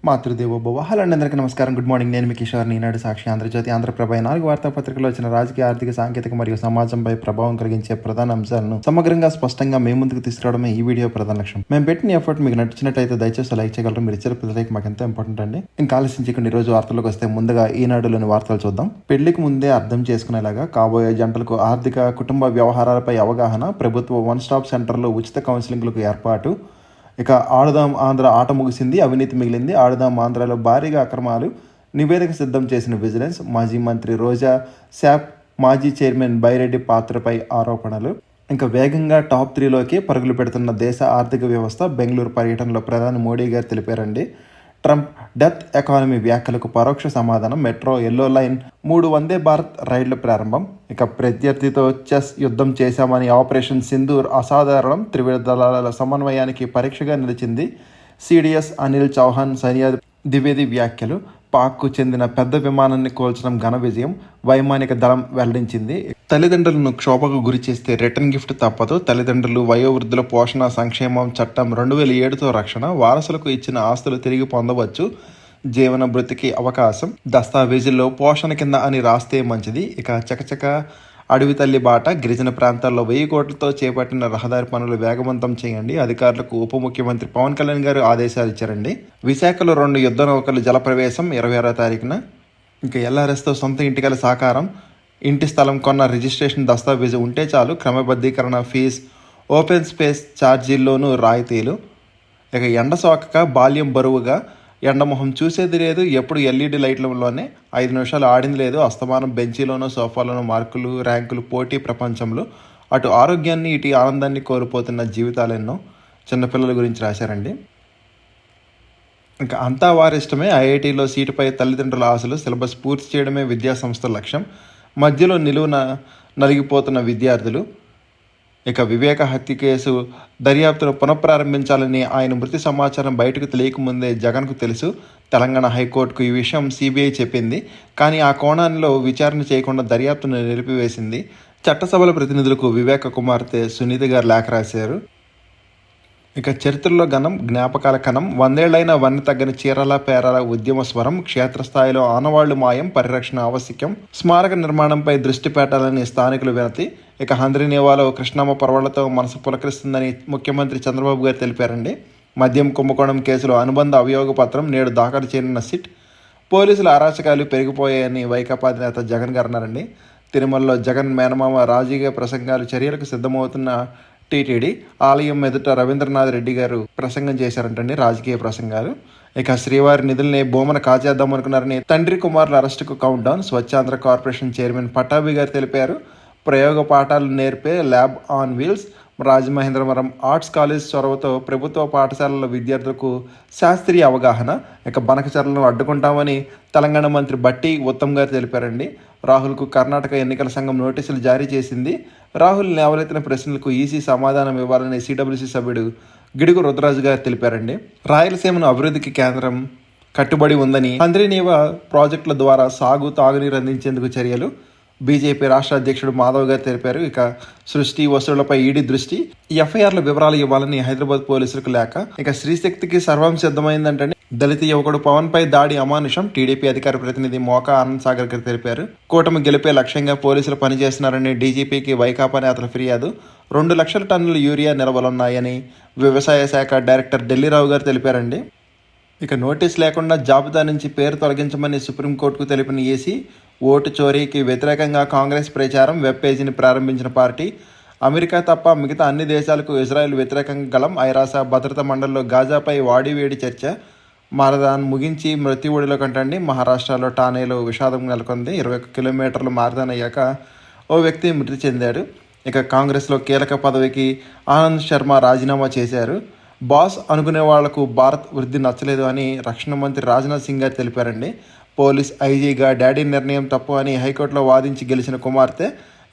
Matrudevobhava. Hello అండి, అందరికీ నమస్కారం. Good morning. నేను మీ కిషోర్. ఈనాడు సాక్షి, ఆంధ్రజ్యోతి, ఆంధ్రప్రభ 4 వార్తాపత్రికల్లో వచ్చిన రాజకీయ, ఆర్థిక, సాంకేతిక మరియు సమాజంపై ప్రభావం కలిగించే ప్రధాన అంశాలను సమగ్రంగా, స్పష్టంగా మేము ముందుకు తీసుకురావడమే ఈ వీడియో ప్రధాన లక్ష్యం. మేము పెట్టిన ఎఫర్ట్ మీకు నచ్చినట్టయితే దయచేసి లైక్ చేయగలరు. మీరు ఇచ్చే ప్రతి మాకు ఎంతో ఇంపార్టెంట్ అండి. ఇంకా ఆలోచించకుండా ఈ రోజు వార్తలకు వస్తే ముందుగా ఈనాడులోని వార్తలు చూద్దాం. పెళ్లికి ముందే అర్థం చేసుకునేలాగా కాబోయే జంటలకు ఆర్థిక, కుటుంబ వ్యవహారాలపై అవగాహన, ప్రభుత్వ వన్ స్టాప్ సెంటర్లో ఉచిత కౌన్సిలింగ్లకు ఏర్పాటు. ఇక ఆడుదాం ఆంధ్ర ఆట ముగిసింది, అవినీతి మిగిలింది. ఆడుదాం ఆంధ్రలో భారీగా అక్రమాలు, నివేదిక సిద్ధం చేసిన విజిలెన్స్. మాజీ మంత్రి రోజా శాప్, మాజీ చైర్మన్ బైరెడ్డి పాత్రపై ఆరోపణలు. ఇంకా వేగంగా టాప్ 3లోకి పరుగులు పెడుతున్న దేశ ఆర్థిక వ్యవస్థ. బెంగళూరు పర్యటనలో ప్రధాని మోడీ గారు తెలిపారండి. ట్రంప్ డెత్ ఎకానమీ వ్యాఖ్యలకు పరోక్ష సమాధానం. Metro, yellow line, 3 Vande Bharat రైళ్ల ప్రారంభం. ఇక ప్రత్యర్థితో చెస్ యుద్ధం చేశామని ఆపరేషన్ సింధూర్ అసాధారణం, త్రివిధ దళాల సమన్వయానికి పరీక్షగా నిలిచింది. సిడిఎస్ అనిల్ చౌహాన్, సైన్య ద్వివేది వ్యాఖ్యలు. పాక్కు చెందిన పెద్ద విమానాన్ని కోల్చడం ఘన విజయం, వైమానిక దళం వెల్లడించింది. తల్లిదండ్రులను క్షోభకు గురి చేస్తే రిటర్న్ గిఫ్ట్ తప్పదు. తల్లిదండ్రులు, వయోవృద్ధుల పోషణ సంక్షేమం చట్టం 2007తో రక్షణ. వారసులకు ఇచ్చిన ఆస్తులు తిరిగి పొందవచ్చు. జీవన భృతికి అవకాశం. దస్తావేజుల్లో పోషణ కింద అని రాస్తే మంచిది. ఇక చకచక అడవి తల్లి బాట. గిరిజన ప్రాంతాల్లో 1000 కోట్లతో చేపట్టిన రహదారి పనులు వేగవంతం చేయండి. అధికారులకు ఉప ముఖ్యమంత్రి పవన్ కళ్యాణ్ గారు ఆదేశాలు ఇచ్చారండి. విశాఖలో 2 యుద్ధ నౌకలు జలప్రవేశం 26వ తారీఖున. ఇంకా ఎల్ఆర్ఎస్తో సొంత ఇంటికల సాకారం. ఇంటి స్థలం కొన్న రిజిస్ట్రేషన్ దస్తావేజు ఉంటే చాలు. క్రమబద్ధీకరణ, ఫీజు, ఓపెన్ స్పేస్ ఛార్జీల్లోనూ రాయితీలు. ఇక ఎండ సోకక బాల్యం బరువుగా. ఎండమొహం చూసేది లేదు. ఎప్పుడు ఎల్ఈడి లైట్లలోనే 5 నిమిషాలు ఆడింది లేదు. అస్తమానం బెంచీలోనూ సోఫాలోనూ మార్కులు, ర్యాంకులు, పోటీ ప్రపంచంలో. అటు ఆరోగ్యాన్ని, ఇటు ఆనందాన్ని కోల్పోతున్న జీవితాలెన్నో. చిన్నపిల్లల గురించి రాశారండి. ఇంకా అంతా వారిష్టమే. ఐఐటీలో సీటుపై తల్లిదండ్రుల ఆశలు. సిలబస్ పూర్తి చేయడమే విద్యాసంస్థ లక్ష్యం. మధ్యలో నిలువున నలిగిపోతున్న విద్యార్థులు. ఇక వివేక హత్య కేసు దర్యాప్తును పునఃప్రారంభించాలని ఆయన మృతి సమాచారం బయటకు తెలియకముందే జగన్కు తెలుసు. తెలంగాణ హైకోర్టుకు ఈ విషయం సిబిఐ చెప్పింది. కానీ ఆ కోణంలో విచారణ చేయకుండా దర్యాప్తును నిలిపివేసింది. చట్టసభల ప్రతినిధులకు వివేక కుమార్తె సునీత గారు లేఖ రాశారు. ఇక చరిత్రలో ఘనం, జ్ఞాపకాల కణం. 100 ఏళ్లైన వన్నె తగ్గని చీరాల పేరాల ఉద్యమ స్వరం. క్షేత్రస్థాయిలో ఆనవాళ్లు మాయం, పరిరక్షణ ఆవశ్యకం. స్మారక నిర్మాణంపై దృష్టి పెట్టాలని స్థానికులు వినతి. ఇక హంద్రీనేవాలో కృష్ణమ్మ పర్వాలతో మనసు పులకరిస్తుందని ముఖ్యమంత్రి చంద్రబాబు గారు తెలిపారండి. మద్యం కుంభకోణం కేసులో అనుబంధ అభియోగ పత్రం నేడు దాఖలు చేయనున్న సిట్. పోలీసుల అరాచకాలు పెరిగిపోయాయని వైకాపా నేత జగన్ గారు అన్నారండి. తిరుమలలో జగన్ మేనమామ రాజకీయ ప్రసంగాలు, చర్యలకు సిద్ధమవుతున్న టీటీడీ. ఆలయం ఎదుట రవీంద్రనాథ్ రెడ్డి గారు ప్రసంగం చేశారంటండి, రాజకీయ ప్రసంగాలు. ఇక శ్రీవారి నిధుల్ని బొమ్మను కాజేద్దాం అనుకున్నారని తండ్రి కుమారుల అరెస్టుకు count down. Swachhandhra corporation chairman Pattabhi garu తెలిపారు. ప్రయోగ పాఠాలు నేర్పే lab on wheels. Rajamahendravaram arts college చొరవతో ప్రభుత్వ పాఠశాలల విద్యార్థులకు శాస్త్రీయ అవగాహన. ఇక బనకచర్లను అడ్డుకుంటామని తెలంగాణ మంత్రి బట్టి ఉత్తమ్ గారు తెలిపారండి. రాహుల్కు కర్ణాటక ఎన్నికల సంఘం నోటీసులు జారీ చేసింది. రాహుల్ లేవలెత్తిన ప్రశ్నలకు ఈసీ సమాధానం ఇవ్వాలని సిడబ్ల్యూసీ సభ్యుడు గిడుగు రుద్రరాజు గారు తెలిపారండి. రాయలసీమను అభివృద్ధికి కేంద్రం కట్టుబడి ఉందని, హంద్రీనేవా ప్రాజెక్టుల ద్వారా సాగు, తాగునీరు అందించేందుకు చర్యలు. బీజేపీ రాష్ట్ర అధ్యక్షుడు మాధవ్ గారు తెలిపారు. ఇక సృష్టి వసూళ్లపై ఈడీ దృష్టి. ఎఫ్ఐఆర్ల వివరాలు ఇవ్వాలని హైదరాబాద్ పోలీసులకు లేఖ. ఇక శ్రీశక్తికి సర్వం సిద్ధమైందంటే దళిత యువకుడు పవన్ పై దాడి అమానుషం. టీడీపీ అధికార ప్రతినిధి మోకా ఆనంద్ సాగర్ గారు తెలిపారు. కూటమి గెలిపే లక్ష్యంగా పోలీసులు పనిచేస్తున్నారని డీజీపీకి వైకాపా నేతల ఫిర్యాదు. 2 లక్షల టన్నుల యూరియా నిల్వలున్నాయని వ్యవసాయ శాఖ డైరెక్టర్ ఢిల్లీరావు గారు తెలిపారండి. ఇక నోటీస్ లేకుండా జాబితా నుంచి పేరు తొలగించమని సుప్రీంకోర్టుకు తెలిపిన ఈసీ. ఓటు చోరీకి వ్యతిరేకంగా కాంగ్రెస్ ప్రచారం. వెబ్ పేజీని ప్రారంభించిన పార్టీ. అమెరికా తప్ప మిగతా అన్ని దేశాలకు ఇజ్రాయెల్ వ్యతిరేకంగా గలం. ఐరాస భద్రతా మండలిలో గాజాపై వాడివేడి చర్చ. మారథాన్ ముగించి మృత్యువుడిలో కంటండి. మహారాష్ట్రలో ఠానేలో విషాదం నెలకొంది. 21 కిలోమీటర్లు మారథాన్ అయ్యాక ఓ వ్యక్తి మృతి చెందాడు. ఇక కాంగ్రెస్లో కీలక పదవికి ఆనంద్ శర్మ రాజీనామా చేశారు. బాస్ అనుకునే వాళ్లకు భారత్ వృద్ధి నచ్చలేదు అని రక్షణ మంత్రి రాజ్నాథ్ సింగ్ గారు తెలిపారండి. పోలీస్ ఐజీగా డాడీ నిర్ణయం తప్పు అని హైకోర్టులో వాదించి గెలిచిన కుమార్తె.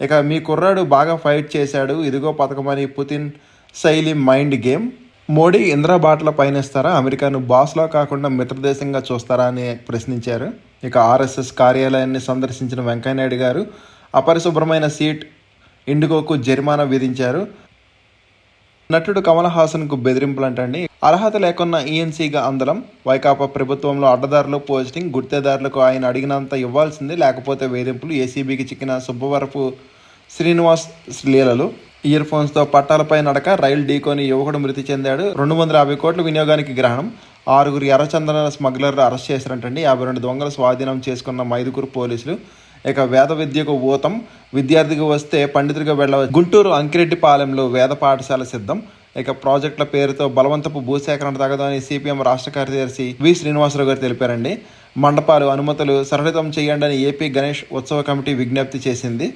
ఇక మీ కుర్రాడు బాగా ఫైట్ చేశాడు, ఇదిగో పథకమని పుతిన్ శైలి మైండ్ గేమ్. మోడీ ఇందిరా బాటల పయనిస్తారా? అమెరికాను బాస్లో కాకుండా మిత్రదేశంగా చూస్తారా అని ప్రశ్నించారు. ఇక ఆర్ఎస్ఎస్ కార్యాలయాన్ని సందర్శించిన వెంకయ్యనాయుడు గారు అపరిశుభ్రమైన సీట్ ఇండిగోకు జరిమానా విధించారు. నటుడు కమల్ హాసన్కు బెదిరింపులంటండి. అర్హత లేకున్న ఈఎన్సీగా అందలం. వైకాపా ప్రభుత్వంలో అడ్డదారులు పోస్టింగ్. గుర్తేదారులకు ఆయన అడిగినంత ఇవ్వాల్సిందే, లేకపోతే వేధింపులు. ఏసీబీకి చిక్కిన సుబ్బవరపు శ్రీనివాస్ లీలలు. ఇయర్ ఫోన్స్తో పట్టాలపై నడక. రైలు ఢీకొని యువకుడు మృతి చెందాడు. 250 కోట్ల వినియోగానికి గ్రహణం. 6 ఎర్రచందన స్మగ్లర్లు అరెస్ట్ చేశారంటండి. 52 దొంగలు స్వాధీనం చేసుకున్న 5 పోలీసులు. ఇక వేద విద్యకు ఊతం. విద్యార్థికి వస్తే పండితుడిగా వెళ్ళవచ్చు. గుంటూరు అంకిరెడ్డిపాలెంలో వేద పాఠశాల సిద్ధం. ఇక ప్రాజెక్టుల పేరుతో బలవంతపు భూసేకరణ తగదు అని సిపిఎం రాష్ట్ర కార్యదర్శి వి శ్రీనివాసరావు గారు తెలిపారండి. మండపాలు అనుమతులు సరళితం చేయండి అని ఏపీ గణేష్ ఉత్సవ కమిటీ విజ్ఞప్తి చేసింది.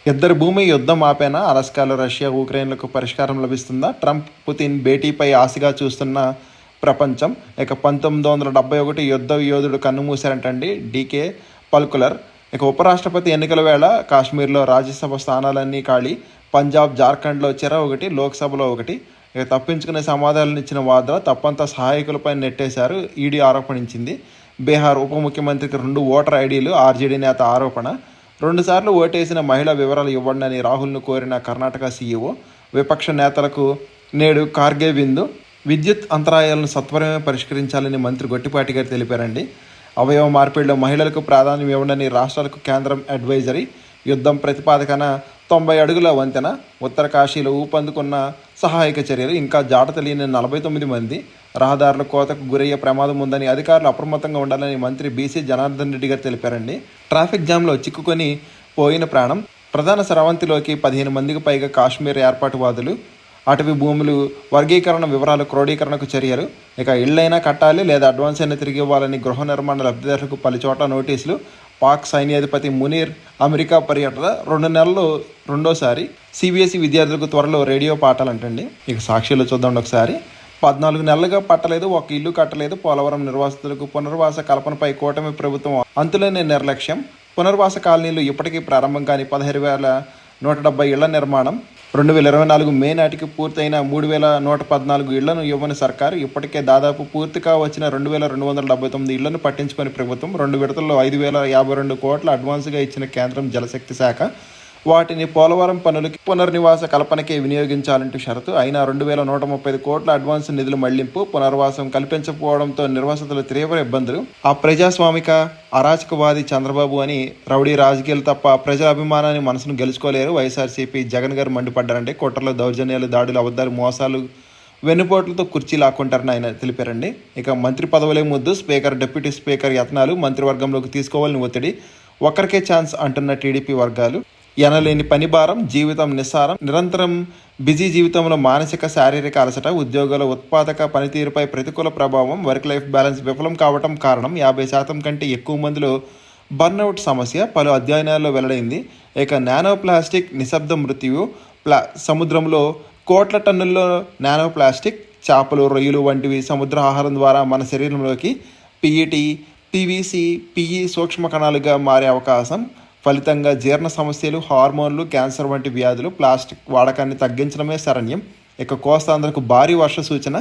ఇద్దరు భూమి యుద్ధం ఆపేనా? అలస్కాలో రష్యా ఉక్రెయిన్లకు పరిష్కారం లభిస్తుందా? ట్రంప్ పుతిన్ భేటీపై ఆశగా చూస్తున్న ప్రపంచం. ఇక 1971 యుద్ధ యోధుడు కన్నుమూశారంటండి డీకే పల్కులర్. ఇక ఉపరాష్ట్రపతి ఎన్నికల వేళ కాశ్మీర్లో రాజ్యసభ స్థానాలన్నీ ఖాళీ. పంజాబ్, జార్ఖండ్లో చెర 1, లోక్సభలో 1. ఇక తప్పించుకునే సమాధానాలు ఇచ్చిన వాద్రా తప్పంతా సహాయకులపై నెట్టేశారు ఈడీ ఆరోపణించింది. బీహార్ ఉప ముఖ్యమంత్రికి 2 ఓటర్ ఐడీలు. ఆర్జేడీ నేత ఆరోపణ. 2 సార్లు ఓటేసిన మహిళ వివరాలు ఇవ్వండి అని రాహుల్ను కోరిన కర్ణాటక సీఈఓ. విపక్ష నేతలకు నేడు ఖార్గే విందు. విద్యుత్ అంతరాయాలను సత్వరమే పరిష్కరించాలని మంత్రి గొట్టిపాటి గారు తెలిపారండి. అవయవ మార్పిడిలో మహిళలకు ప్రాధాన్యం ఇవ్వండి రాష్ట్రాలకు కేంద్రం అడ్వైజరీ. యుద్ధం ప్రతిపాదకన 90 అడుగుల వంతెన. ఉత్తర కాశీలో ఊపందుకున్న సహాయక చర్యలు. ఇంకా జాడ తెలియని 49 మంది. రహదారుల కోతకు గురయ్యే ప్రమాదం ఉందని అధికారులు అప్రమత్తంగా ఉండాలని మంత్రి బీసీ జనార్దన్ రెడ్డి గారు తెలిపారండి. ట్రాఫిక్ జామ్లో చిక్కుకొని పోయిన ప్రాణం. ప్రధాన స్రవంతిలోకి 15 మందికి పైగా కాశ్మీర్ ఏర్పాటువాదులు. అటవీ భూములు వర్గీకరణ వివరాలు క్రోడీకరణకు చర్యలు. ఇక ఇళ్లైనా కట్టాలి లేదా అడ్వాన్స్ అయినా తిరిగి ఇవ్వాలని గృహ నిర్మాణ లబ్ధిదారులకు పలుచోట్ల నోటీసులు. పాక్ సైన్యాధిపతి మునీర్ అమెరికా పర్యటన 2 నెలల్లో రెండోసారి. సిబిఎస్ఈ విద్యార్థులకు త్వరలో రేడియో పాఠాలు అంటండి. ఇక సాక్షిలో చూద్దాం ఒకసారి. 14 నెలలుగా పట్టలేదు, ఒక ఇల్లు కట్టలేదు. పోలవరం నిర్వాసితులకు పునర్వాస కల్పనపై కూటమి ప్రభుత్వం అంతులేని నిర్లక్ష్యం. పునర్వాస కాలనీలు ఇప్పటికీ ప్రారంభం కాని 16,170 ఇళ్ల నిర్మాణం. 2024 మే నాటికి పూర్తయిన 3,114 ఇళ్లను ఇవ్వని సర్కారు. ఇప్పటికే దాదాపు పూర్తిగా వచ్చిన 2,279 ఇళ్లను పట్టించుకొని ప్రభుత్వం. 2 విడతల్లో 5,052 కోట్ల అడ్వాన్స్గా ఇచ్చిన కేంద్రం జలశక్తి శాఖ. వాటిని పోలవరం పనులకి పునర్నివాస కల్పనకే వినియోగించాలంటూ షరతు. అయినా 2,135 కోట్ల అడ్వాన్స్ నిధులు మళ్లింపు. పునర్వాసం కల్పించకపోవడంతో నిర్వాసితులు తీవ్ర ఇబ్బందులు. ఆ ప్రజాస్వామిక అరాచకవాది చంద్రబాబు అని రౌడీ రాజకీయాలు తప్ప ప్రజల అభిమానాన్ని మనసును గెలుచుకోలేరు. వైఎస్ఆర్సీపీ జగన్ గారు మండిపడ్డారంటే కుట్రలు, దౌర్జన్యాలు, దాడులు, అబద్ధాలు, మోసాలు, వెన్నుపోట్లతో కుర్చీ లాక్కుంటారని ఆయన తెలిపారండి. ఇక మంత్రి పదవులే ముద్దు. స్పీకర్, డిప్యూటీ స్పీకర్ యత్నాలు. మంత్రివర్గంలోకి తీసుకోవాలని ఒత్తిడి. ఒక్కరికే ఛాన్స్ అంటున్న టీడీపీ వర్గాలు. ఎనలేని పని భారం, జీవితం నిస్సారం. నిరంతరం బిజీ జీవితంలో మానసిక, శారీరక అలసట. ఉద్యోగుల ఉత్పాదక పనితీరుపై ప్రతికూల ప్రభావం. వర్క్ లైఫ్ బ్యాలెన్స్ విఫలం కావటం కారణం. 50% కంటే ఎక్కువ మందిలో బర్న్అవుట్ సమస్య పలు అధ్యయనాల్లో వెల్లడైంది. ఇక నానో ప్లాస్టిక్ నిశ్శబ్ద మృత్యువు. సముద్రంలో కోట్ల టన్నుల్లో నానో ప్లాస్టిక్. చేపలు, రొయ్యలు వంటివి సముద్ర ఆహారం ద్వారా మన శరీరంలోకి పిఈటి, పివిసి, పిఈ సూక్ష్మ కణాలుగా మారే అవకాశం. ఫలితంగా జీర్ణ సమస్యలు, హార్మోన్లు, క్యాన్సర్ వంటి వ్యాధులు. ప్లాస్టిక్ వాడకాన్ని తగ్గించడమే శరణ్యం. ఇక కోస్తాంధ్రకు భారీ వర్ష సూచన.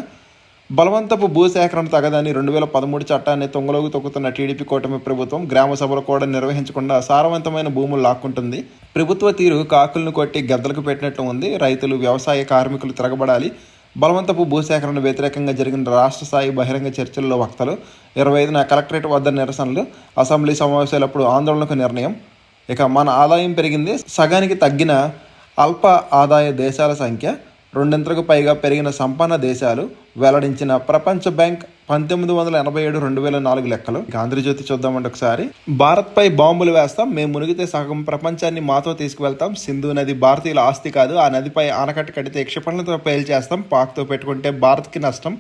బలవంతపు భూసేకరణ తగదని 2013 చట్టాన్ని తొంగలోకి తొక్కుతున్న టీడీపీ కూటమి ప్రభుత్వం గ్రామ సభలు కూడా నిర్వహించకుండా సారవంతమైన భూములు లాక్కుంటుంది. ప్రభుత్వ తీరు కాకులను కొట్టి గద్దలకు పెట్టినట్లు ఉంది. రైతులు, వ్యవసాయ కార్మికులు తిరగబడాలి. బలవంతపు భూసేకరణ వ్యతిరేకంగా జరిగిన రాష్ట్ర స్థాయి బహిరంగ చర్చల్లో వక్తలు. 25న కలెక్టరేట్ వద్ద నిరసనలు. అసెంబ్లీ సమావేశాలప్పుడు ఆందోళనకు నిర్ణయం. ఇక మన ఆదాయం పెరిగింది, సగానికి తగ్గిన అల్ప ఆదాయ దేశాల సంఖ్య. 2 పైగా పెరిగిన సంపన్న దేశాలు. వెల్లడించిన ప్రపంచ బ్యాంక్ 1987-2004 లెక్కలు. ఇక ఆంధ్రజ్యోతి చూద్దామంటే ఒకసారి. భారత్పై బాంబులు వేస్తాం, మేము మునిగితే సగం ప్రపంచాన్ని మాతో తీసుకువెళ్తాం. సింధు నది భారతీయుల ఆస్తి కాదు, ఆ నదిపై ఆనకట్ట కడితే క్షిపణులతో పేల్చేస్తాం. పాక్తో పెట్టుకుంటే భారత్కి నష్టం.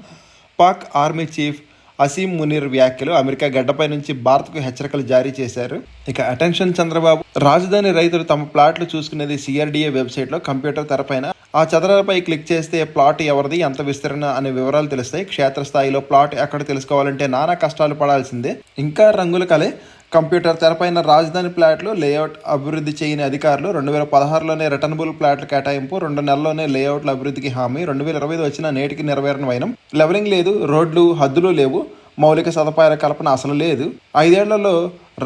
పాక్ ఆర్మీ చీఫ్ అసీం మునీర్ వ్యాఖ్యలు. అమెరికా గడ్డపై నుంచి భారత్కు హెచ్చరికలు జారీ చేశారు. ఇక అటెన్షన్ చంద్రబాబు. రాజధాని రైతులు తమ ప్లాట్లు చూసుకునేది సిఆర్డీఏ వెబ్సైట్లో కంప్యూటర్ తెరపైన. ఆ చదరాలపై క్లిక్ చేస్తే ప్లాట్ ఎవరిది, ఎంత విస్తరణ అనే వివరాలు తెలుస్తాయి. క్షేత్రస్థాయిలో ప్లాట్ ఎక్కడ తెలుసుకోవాలంటే నానా కష్టాలు పడాల్సిందే. ఇంకా రంగుల కలే. కంప్యూటర్ తెరపైన రాజధాని ప్లాట్లు లేఅవుట్ అభివృద్ధి చేయని అధికారులు. 2016లోనే రిటర్నబుల్ ప్లాట్ల కేటాయింపు. 2 నెలల్లోనే లేఅవుట్ల అభివృద్ధికి హామీ. 2025 వచ్చిన నేటికి నెరవేరని వైనం. లెవలింగ్ లేదు, రోడ్లు, హద్దులు లేవు, మౌలిక సదుపాయాల కల్పన అసలు లేదు. 5 ఏళ్లలో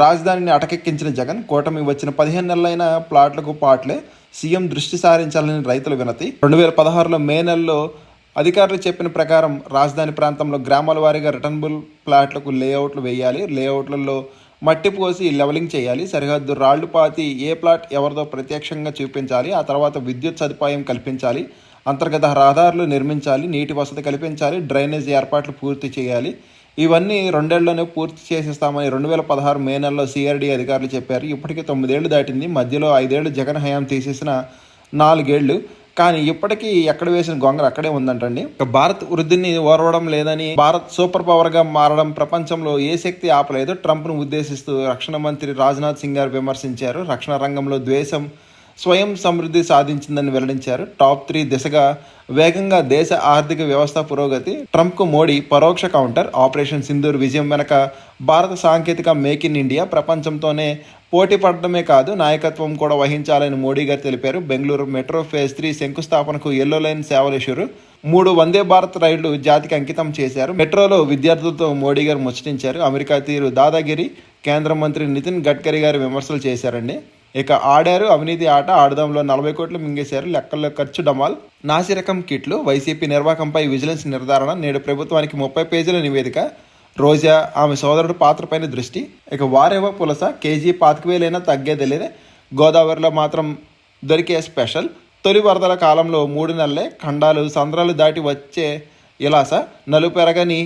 రాజధానిని అటకెక్కించిన జగన్. కూటమి వచ్చిన 15 నెలలైన ప్లాట్లకు పాట్లే. సీఎం దృష్టి సారించాలని రైతుల వినతి. 2016లో మే నెలలో అధికారులు చెప్పిన ప్రకారం రాజధాని ప్రాంతంలో గ్రామాల వారీగా రిటర్నబుల్ ప్లాట్లకు లేఅవుట్లు వేయాలి. లేఅవుట్లలో మట్టి పోసి లెవలింగ్ చేయాలి. సరిహద్దు రాళ్లు పాతి ఏ ప్లాట్ ఎవరిదో ప్రత్యక్షంగా చూపించాలి. ఆ తర్వాత విద్యుత్ సదుపాయం కల్పించాలి. అంతర్గత రహదారులు నిర్మించాలి. నీటి వసతి కల్పించాలి. డ్రైనేజ్ ఏర్పాట్లు పూర్తి చేయాలి. ఇవన్నీ 2 ఏళ్లలోనే పూర్తి చేసేస్తామని 2016 మే నెలలో సిఆర్డీ అధికారులు చెప్పారు. ఇప్పటికీ 9 ఏళ్లు దాటింది. మధ్యలో 5 ఏళ్లు జగన్ హయాం తీసేసిన 4 ఏళ్లు. కానీ ఇప్పటికీ ఎక్కడ వేసిన గొంగలు అక్కడే ఉందంటండి. భారత్ వృద్ధిని ఓర్వడం లేదని, భారత్ సూపర్ పవర్గా మారడం ప్రపంచంలో ఏ శక్తి ఆపలేదు. ట్రంప్ను ఉద్దేశిస్తూ రక్షణ మంత్రి రాజ్నాథ్ సింగ్ గారు విమర్శించారు. రక్షణ రంగంలో ద్వేషం స్వయం సమృద్ధి సాధించిందని వెల్లడించారు. టాప్ 3 దిశగా వేగంగా దేశ ఆర్థిక వ్యవస్థ పురోగతి. ట్రంప్కు మోడీ పరోక్ష కౌంటర్. ఆపరేషన్ సింధూర్ విజయం వెనక భారత సాంకేతిక మేక్ ఇన్ ఇండియా. ప్రపంచంతోనే పోటీ పడడమే కాదు, నాయకత్వం కూడా వహించాలని మోడీ గారు తెలిపారు. బెంగళూరు మెట్రో ఫేజ్ 3 శంకుస్థాపనకు ఎల్లో లైన్ సేవలు షురు. 3 వందే భారత్ రైళ్లు జాతికి అంకితం చేశారు. మెట్రోలో విద్యార్థులతో మోడీ గారు ముచ్చటించారు. అమెరికా తీరు దాదాగిరి. కేంద్ర మంత్రి నితిన్ గడ్కరీ గారు విమర్శలు చేశారండి. ఇక ఆడారు అవినీతి ఆట. ఆడదాంలో 40 కోట్లు మింగేశారు. లెక్కల్లో ఖర్చు డమాల్. నాసిరకం కిట్లు. వైసీపీ నిర్వాహకంపై విజిలెన్స్ నిర్ధారణ. నేడు ప్రభుత్వానికి 30 పేజీల నివేదిక. రోజా ఆమె సోదరుడు పాత్రపైన దృష్టి. ఇక వారేవో పులస. కేజీ 25,000 తగ్గేదిలేదే. గోదావరిలో మాత్రం దొరికే స్పెషల్. తొలి వరదల కాలంలో 3 నెలలే. ఖండాలు సంద్రాలు దాటి వచ్చే ఇలాస. నలుపెరగని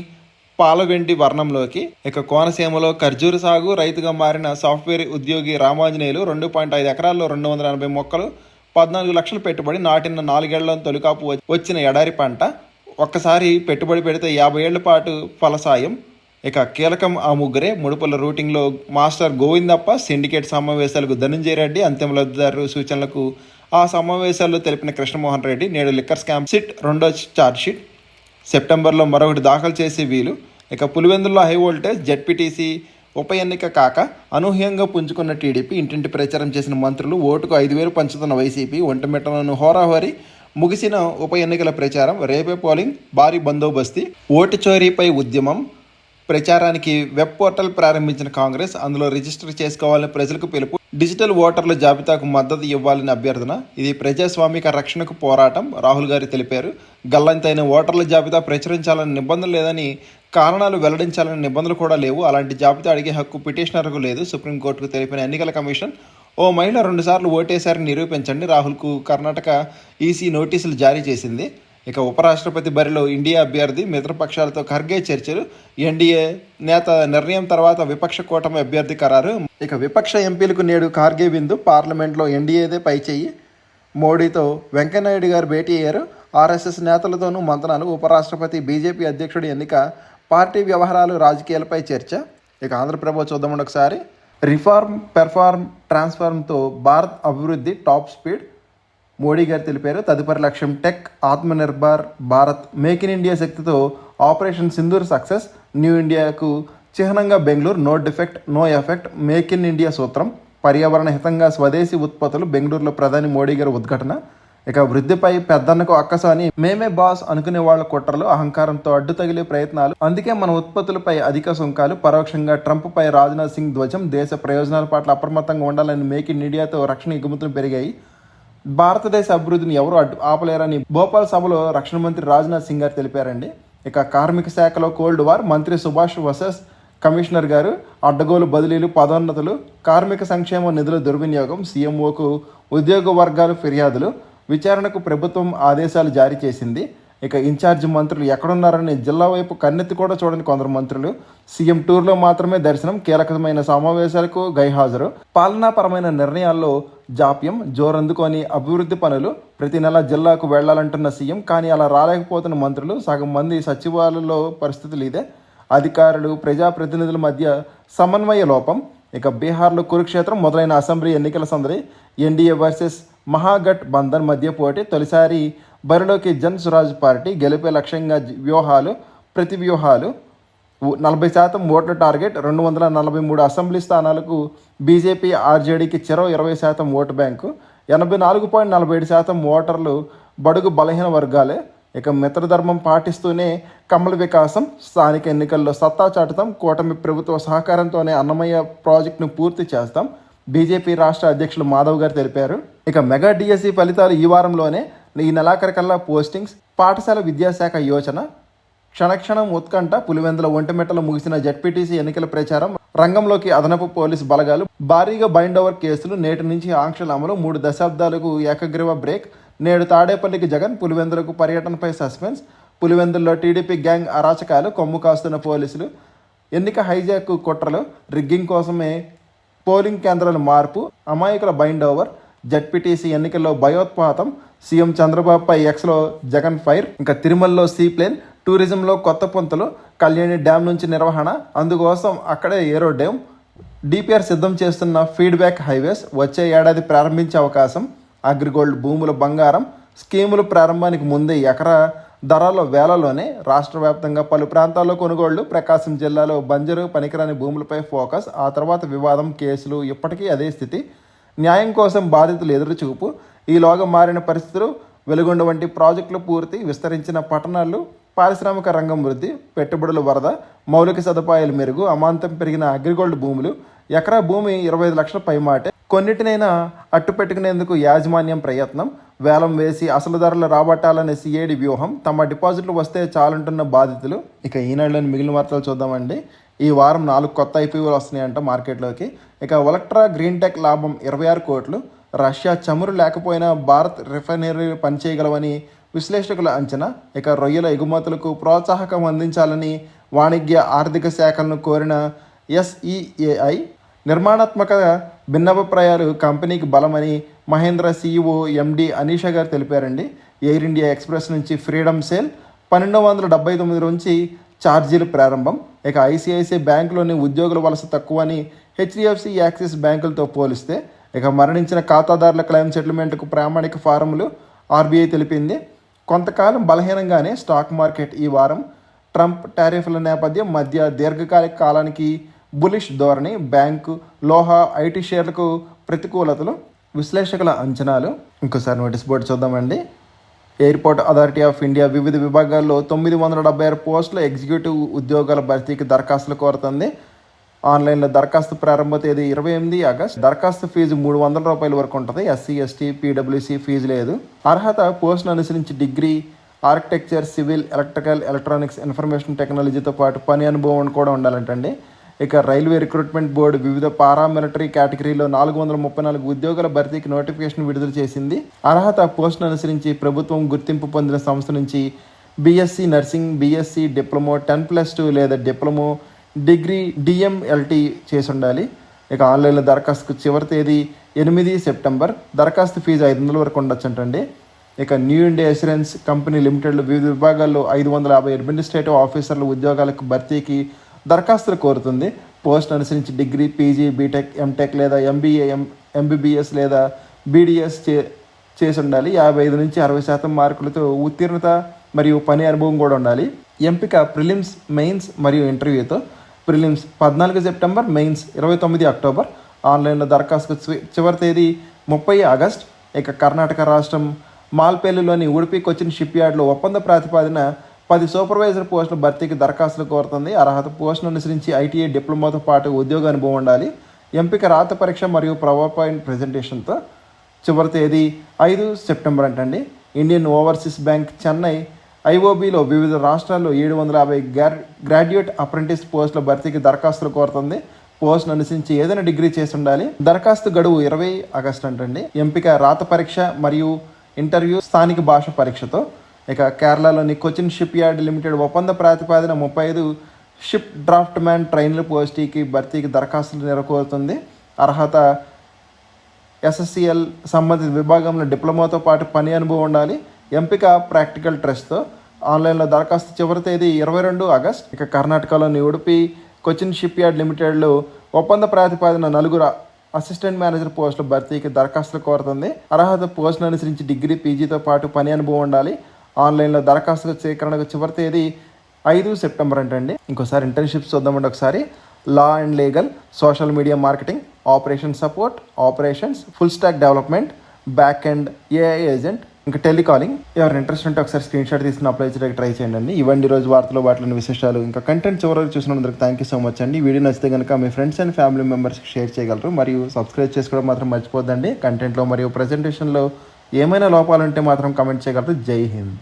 పాలవెండి వర్ణంలోకి. ఇక కోనసీమలో ఖర్జూర సాగు. రైతుగా మారిన సాఫ్ట్వేర్ ఉద్యోగి రామాంజనేయులు 2.5 ఎకరాల్లో 280 మొక్కలు, 14 లక్షలు పెట్టుబడి. నాటిన 4 ఏళ్ల తొలికాపు వచ్చిన ఎడారి పంట. ఒక్కసారి పెట్టుబడి పెడితే 50 ఏళ్ల పాటు ఫలసాయం. ఇక కీలకం ఆ ముగ్గురే. ముడుపుల రూటింగ్లో మాస్టర్ గోవిందప్ప. సిండికేట్ సమావేశాలకు ధనంజయ రెడ్డి. అంతిమ లబ్ధిదారు సూచనలకు ఆ సమావేశాల్లో తెలిపిన కృష్ణమోహన్ రెడ్డి. నేడు లిక్కర్ స్కామ్ సిట్ రెండో ఛార్జ్షీట్. సెప్టెంబర్లో మరొకటి దాఖలు చేసే వీలు. ఇక పులివెందుల్లో హై వోల్టేజ్. జెడ్పీటీసీ ఉప ఎన్నిక కాక అనూహ్యంగా పుంజుకున్న టీడీపీ. ఇంటింటి ప్రచారం చేసిన మంత్రులు. ఓటుకు 5,000 పంచుతున్న వైసీపీ. ఒంటిమిట్టలను హోరాహోరీ ముగిసిన ఉప ఎన్నికల ప్రచారం. రేపే పోలింగ్. భారీ బందోబస్తీ. ఓటు చోరీపై ఉద్యమం. ప్రచారానికి వెబ్ పోర్టల్ ప్రారంభించిన కాంగ్రెస్. అందులో రిజిస్టర్ చేసుకోవాలని ప్రజలకు పిలుపు. డిజిటల్ ఓటర్ల జాబితాకు మద్దతు ఇవ్వాలని అభ్యర్థన. ఇది ప్రజాస్వామిక రక్షణకు పోరాటం. రాహుల్ గారు తెలిపారు. గల్లంతైన ఓటర్ల జాబితా ప్రచురించాలని నిబంధనలు లేదని, కారణాలు వెల్లడించాలని నిబంధనలు కూడా లేవు. అలాంటి జాబితా అడిగే హక్కు పిటిషనర్కు లేదు. సుప్రీంకోర్టుకు తెలిపిన ఎన్నికల కమిషన్. ఓ మహిళ 2 సార్లు ఓటేశారని నిరూపించండి. రాహుల్కు కర్ణాటక ఈసీ నోటీసులు జారీ చేసింది. ఇక ఉపరాష్ట్రపతి బరిలో ఇండియా అభ్యర్థి. మిత్రపక్షాలతో ఖర్గే చర్చలు. ఎన్డీఏ నేత నిర్ణయం తర్వాత విపక్ష కూటమి అభ్యర్థి ఖరారు. ఇక విపక్ష ఎంపీలకు నేడు ఖార్గే విందు. పార్లమెంట్లో ఎన్డీఏదే పైచేయి. మోడీతో వెంకయ్యనాయుడు గారు భేటీ అయ్యారు. ఆర్ఎస్ఎస్ నేతలతోనూ మంతనాలు. ఉపరాష్ట్రపతి, బీజేపీ అధ్యక్షుడి ఎన్నిక, పార్టీ వ్యవహారాలు, రాజకీయాలపై చర్చ. ఇక ఆంధ్రప్రభ చూద్దామండి ఒకసారి. రిఫార్మ్, పెర్ఫార్మ్, ట్రాన్స్ఫార్మ్తో భారత్ అభివృద్ధి టాప్ స్పీడ్. మోడీ గారు తెలిపారు. తదుపరి లక్ష్యం tech, Atmanirbhar Bharat. Make in India శక్తితో ఆపరేషన్ సింధూర్ సక్సెస్. న్యూ ఇండియాకు చిహ్నంగా Bengaluru. No defect, no effect. Make in India సూత్రం. పర్యావరణ హితంగా స్వదేశీ ఉత్పత్తులు. బెంగళూరులో ప్రధాని మోడీ గారు ఉద్ఘాటన. ఇక వృద్ధిపై పెద్దన్నకు అక్కసు అని మేమే బాస్ అనుకునే వాళ్ళ కుట్రలు. అహంకారంతో అడ్డు తగిలే ప్రయత్నాలు. అందుకే మన ఉత్పత్తులపై అధిక సుంకాలు. పరోక్షంగా ట్రంప్పై రాజ్నాథ్ సింగ్ ధ్వజం. దేశ ప్రయోజనాల పట్ల అప్రమత్తంగా ఉండాలని మేక్ ఇన్ ఇండియాతో రక్షణ ఎగుమతులు పెరిగాయి. భారతదేశ అభివృద్ధిని ఎవరు ఆపలేరని భోపాల్ సభలో రక్షణ మంత్రి రాజ్నాథ్ సింగ్ గారు తెలిపారండి. ఇక కార్మిక శాఖలో కోల్డ్ వార్. మంత్రి సుభాష్ వర్సెస్ కమిషనర్ గారు. అడ్డగోలు బదిలీలు, పదోన్నతులు, కార్మిక సంక్షేమ నిధుల దుర్వినియోగం. సీఎంఓకు ఉద్యోగ వర్గాలు ఫిర్యాదులు. విచారణకు ప్రభుత్వం ఆదేశాలు జారీ చేసింది. ఇక ఇన్ఛార్జి మంత్రులు ఎక్కడున్నారని జిల్లా వైపు కన్నెత్తి కూడా చూడని కొందరు మంత్రులు. సీఎం టూర్లో మాత్రమే దర్శనం. కీలకమైన సమావేశాలకు గైహాజరు. పాలనాపరమైన నిర్ణయాల్లో జాప్యం. జోరందుకొని అభివృద్ధి పనులు. ప్రతి నెల జిల్లాకు వెళ్లాలంటున్న సీఎం. కానీ అలా రాలేకపోతున్న మంత్రులు. సగం మంది సచివాలయంలో పరిస్థితులు ఇదే. అధికారులు, ప్రజాప్రతినిధుల మధ్య సమన్వయ లోపం. ఇక బీహార్లో కురుక్షేత్రం. మొదలైన అసెంబ్లీ ఎన్నికల సందడి. ఎన్డీఏ వర్సెస్ మహాగఠ్ బంధన్ మధ్య పోటీ. తొలిసారి బరిలోకి జన్ స్వరాజ్ పార్టీ. గెలిపే లక్ష్యంగా వ్యూహాలు, ప్రతి వ్యూహాలు. 40% ఓట్ల టార్గెట్. 243 అసెంబ్లీ స్థానాలకు బీజేపీ, ఆర్జేడీకి చెరో 20% ఓటు బ్యాంకు. 84.47% ఓటర్లు బడుగు బలహీన వర్గాలే. ఇక మిత్రధర్మం పాటిస్తూనే కమల వికాసం. స్థానిక ఎన్నికల్లో సత్తా చాటుతాం. కూటమి ప్రభుత్వ సహకారంతోనే అన్నమయ్య ప్రాజెక్టును పూర్తి చేస్తాం. బీజేపీ రాష్ట్ర అధ్యక్షులు మాధవ్ గారు తెలిపారు. ఇక మెగా డిఎస్సి ఫలితాలు ఈ వారంలోనే, ఈ నెలాఖరికల్లా పోస్టింగ్స్. పాఠశాల విద్యాశాఖ యోచన. క్షణక్షణం ఉత్కంఠ. పులివెందుల ఒంటిమిట్టలో ముగిసిన జెడ్పీటీసీ ఎన్నికల ప్రచారం. రంగంలోకి అదనపు పోలీసు బలగాలు. భారీగా బైండ్ ఓవర్ కేసులు. నేటి నుంచి ఆంక్షల అమలు. 3 దశాబ్దాలకు ఏకగ్రీవ బ్రేక్. నేడు తాడేపల్లికి జగన్. పులివెందులకు పర్యటనపై సస్పెన్స్. పులివెందుల్లో టీడీపీ గ్యాంగ్ అరాచకాలు. కొమ్ము కాస్తున్న పోలీసులు. ఎన్నిక హైజాక్ కుట్రలు. రిగ్గింగ్ కోసమే పోలింగ్ కేంద్రాల మార్పు. అమాయకుల బైండ్ ఓవర్. జెడ్పీటీసీ ఎన్నికల్లో భయోత్పాతం. సీఎం చంద్రబాబుపై ఎక్స్లో జగన్ ఫైర్. ఇంకా తిరుమలలో సీప్లేన్. టూరిజంలో కొత్త పొంతలు. కళ్యాణి డ్యామ్ నుంచి నిర్వహణ, అందుకోసం అక్కడే ఏరో డ్యామ్. డిపిఆర్ సిద్ధం చేస్తున్న ఫీడ్బ్యాక్ హైవేస్ వచ్చే ఏడాది ప్రారంభించే అవకాశం. అగ్రిగోల్డ్ భూముల బంగారం స్కీములు ప్రారంభానికి ముందే ఎకరా ధరల వేలలోనే. రాష్ట్ర వ్యాప్తంగా పలు ప్రాంతాల్లో కొనుగోళ్లు. ప్రకాశం జిల్లాలో బంజరు పనికిరాని భూములపై ఫోకస్. ఆ తర్వాత వివాదం, కేసులు. ఇప్పటికీ అదే స్థితి. న్యాయం కోసం బాధితులు ఎదురుచూపు. ఈలోగా మారిన పరిస్థితులు. వెలుగొండ వంటి ప్రాజెక్టులు పూర్తి. విస్తరించిన పట్టణాలు. పారిశ్రామిక రంగం వృద్ధి. పెట్టుబడుల వరద. మౌలిక సదుపాయాలు మెరుగు. అమాంతం పెరిగిన అగ్రిగోల్డ్ భూములు. ఎకరా భూమి 25 లక్షల పైమాటే. కొన్నిటినైనా అట్టు పెట్టుకునేందుకు యాజమాన్యం ప్రయత్నం. వేలం వేసి అసలు ధరలు రాబట్టాలనే సిఐడి వ్యూహం. తమ డిపాజిట్లు వస్తే చాలంటున్న బాధితులు. ఇక ఈనాడులోని మిగిలిన వార్తలు చూద్దామండి. ఈ వారం 4 కొత్త ఐపీఓలు వస్తున్నాయంట మార్కెట్లోకి. ఇక ఒలక్ట్రా గ్రీన్ టెక్ లాభం 26 కోట్లు. రష్యా చమురు లేకపోయినా భారత్ రిఫైనరీలు పనిచేయగలవని విశ్లేషకుల అంచనా. ఇక రొయ్యల ఎగుమతులకు ప్రోత్సాహకం అందించాలని వాణిజ్య ఆర్థిక శాఖలను కోరిన ఎస్ఈఏఐ. నిర్మాణాత్మక భిన్నాభిప్రాయాలు కంపెనీకి బలమని మహేంద్ర సీఈఓ ఎండి అనీషా గారు తెలిపారండి. ఎయిర్ ఇండియా ఎక్స్ప్రెస్ నుంచి ఫ్రీడమ్ సేల్. 1279 నుంచి ఛార్జీలు ప్రారంభం. ఇక ఐసిఐసిఐ బ్యాంకులోని ఉద్యోగుల వలస తక్కువని హెచ్డిఎఫ్సి, యాక్సిస్ బ్యాంకులతో పోలిస్తే. ఇక మరణించిన ఖాతాదారుల క్లెయిమ్ సెటిల్మెంట్కు ప్రామాణిక ఫారములు ఆర్బీఐ తెలిపింది. కొంతకాలం బలహీనంగానే స్టాక్ మార్కెట్ ఈ వారం. ట్రంప్ టారిఫ్ల నేపథ్యం మధ్య దీర్ఘకాలిక కాలానికి బులిష్ ధోరణి. బ్యాంకు, లోహ, ఐటీ షేర్లకు ప్రతికూలతలు. విశ్లేషకుల అంచనాలు. ఇంకోసారి నోటీస్ బోర్డు చూద్దామండి. ఎయిర్పోర్ట్ అథారిటీ ఆఫ్ ఇండియా వివిధ విభాగాల్లో 976 పోస్టుల ఎగ్జిక్యూటివ్ ఉద్యోగాల భర్తీకి దరఖాస్తులు కోరుతుంది. ఆన్లైన్లో దరఖాస్తు ప్రారంభ తేదీ 28 ఆగస్టు. దరఖాస్తు ఫీజు $300 వరకు ఉంటుంది. ఎస్సీ, ఎస్టీ, పీడబ్ల్యూసీ ఫీజు లేదు. అర్హత పోస్టును అనుసరించి degree, architecture, civil, electrical, electronics, information టెక్నాలజీతో పాటు పని అనుభవం కూడా ఉండాలంటండి. ఇక రైల్వే రిక్రూట్మెంట్ బోర్డు వివిధ పారామిలిటరీ కేటగిరీలో 434 ఉద్యోగాల భర్తీకి నోటిఫికేషన్ విడుదల చేసింది. అర్హత పోస్టును అనుసరించి ప్రభుత్వం గుర్తింపు పొందిన సంస్థ నుంచి బీఎస్సీ నర్సింగ్, బీఎస్సీ డిప్లొమో, 10+2 లేదా డిప్లొమో, డిగ్రీ, డిఎంఎల్టీ చేసి ఉండాలి. ఇక ఆన్లైన్లో దరఖాస్తుకు చివరి తేదీ 8 సెప్టెంబర్. దరఖాస్తు ఫీజు $500 వరకు ఉండొచ్చంటండి. ఇక న్యూ ఇండియా అష్యూరెన్స్ కంపెనీ లిమిటెడ్లో వివిధ విభాగాల్లో 550 అడ్మినిస్ట్రేటివ్ ఆఫీసర్ల ఉద్యోగాలకు భర్తీకి దరఖాస్తులు కోరుతుంది. పోస్ట్ అనుసరించి డిగ్రీ, పీజీ, బీటెక్, ఎంటెక్ లేదా ఎంబీఏ, ఎంబీబీఎస్ లేదా బీడీఎస్ చేసి ఉండాలి. 55 నుంచి 60% మార్కులతో ఉత్తీర్ణత మరియు పని అనుభవం కూడా ఉండాలి. ఎంపిక ప్రిలిమ్స్, మెయిన్స్ మరియు ఇంటర్వ్యూతో. Prelims 14 September, mains 29 October. ఆన్లైన్లో దరఖాస్తుకు చివరి తేదీ 30 ఆగస్ట్. ఇక కర్ణాటక రాష్ట్రం మాల్పేలులోని ఉడిపి కొచ్చిన్ షిప్ యార్డ్లో ఒప్పంద ప్రాతిపాదిన 10 సూపర్వైజర్ పోస్టుల భర్తీకి దరఖాస్తులు కోరుతుంది. అర్హత పోస్టును అనుసరించి ఐటీఐ, డిప్లొమాతో పాటు ఉద్యోగ అనుభవం ఉండాలి. ఎంపిక రాత పరీక్ష మరియు పవర్ పాయింట్ ప్రజెంటేషన్తో. చివరి తేదీ 5 సెప్టెంబర్ అంటండి. ఇండియన్ ఓవర్సీస్ బ్యాంక్ చెన్నై ఐఓబిలో వివిధ రాష్ట్రాల్లో 750 గ్రాడ్యుయేట్ అప్రెంటిస్ పోస్టుల భర్తీకి దరఖాస్తులు కోరుతుంది. పోస్టును అనుసరించి ఏదైనా డిగ్రీ చేసి ఉండాలి. దరఖాస్తు గడువు 20 ఆగస్టు అంటండి. ఎంపిక రాత పరీక్ష మరియు ఇంటర్వ్యూ స్థానిక భాష పరీక్షతో. ఇక కేరళలోని కొచ్చిన్ షిప్ యార్డ్ లిమిటెడ్ ఒప్పంద ప్రాతిపాదిన 35 షిప్ డ్రాఫ్ట్ మ్యాన్ ట్రైన్ల పోస్టుకి భర్తీకి దరఖాస్తులు నెరవేరుతుంది. అర్హత ఎస్ఎస్సిఎల్ సంబంధిత విభాగంలో డిప్లొమాతో పాటు పని అనుభవం ఉండాలి. ఎంపిక ప్రాక్టికల్ టెస్ట్తో. ఆన్లైన్లో దరఖాస్తు చివరి తేదీ 22 ఆగస్ట్. ఇక కర్ణాటకలోని ఉడిపి కొచ్చిన్ షిప్ యార్డ్ లిమిటెడ్లో ఒప్పంద ప్రాతిపాదిన 4 అసిస్టెంట్ మేనేజర్ పోస్టుల భర్తీకి దరఖాస్తులు కోరుతుంది. అర్హత పోస్టును అనుసరించి డిగ్రీ, పీజీతో పాటు పని అనుభవం ఉండాలి. ఆన్లైన్లో దరఖాస్తు స్వీకరణకు చివరి తేదీ 5 సెప్టెంబర్ అంటండి. ఇంకోసారి ఇంటర్న్షిప్స్ చూద్దామండి ఒకసారి. Law and legal, social media marketing, operation support, operations, full stack development, back and AI agent, ఇంకా టెలికాలింగ్. ఎవరు ఇంట్రెస్ట్ ఉంటే ఒకసారి స్క్రీన్ షాట్ తీసుకుని అప్లై చేయడానికి ట్రై చేయండి. ఇవ్వండి రోజు వార్తలు వాటిలోని విశేషాలు. ఇంకా కంటెంట్ చివరికి చూసినందుకు థ్యాంక్ యూ సో మచ్ అండి. వీడియో నచ్చితే కనుక మీ ఫ్రెండ్స్ అండ్ ఫ్యామిలీ మెంబర్స్కి షేర్ చేయగలరు. మరియు సబ్స్క్రైబ్ చేసుకోవడం మాత్రం మర్చిపోద్దండి. కంటెంట్లో మరియు ప్రజెంటేషన్లో ఏమైనా లోపాలు ఉంటే మాత్రం కమెంట్ చేయగలరు. జై హింద్.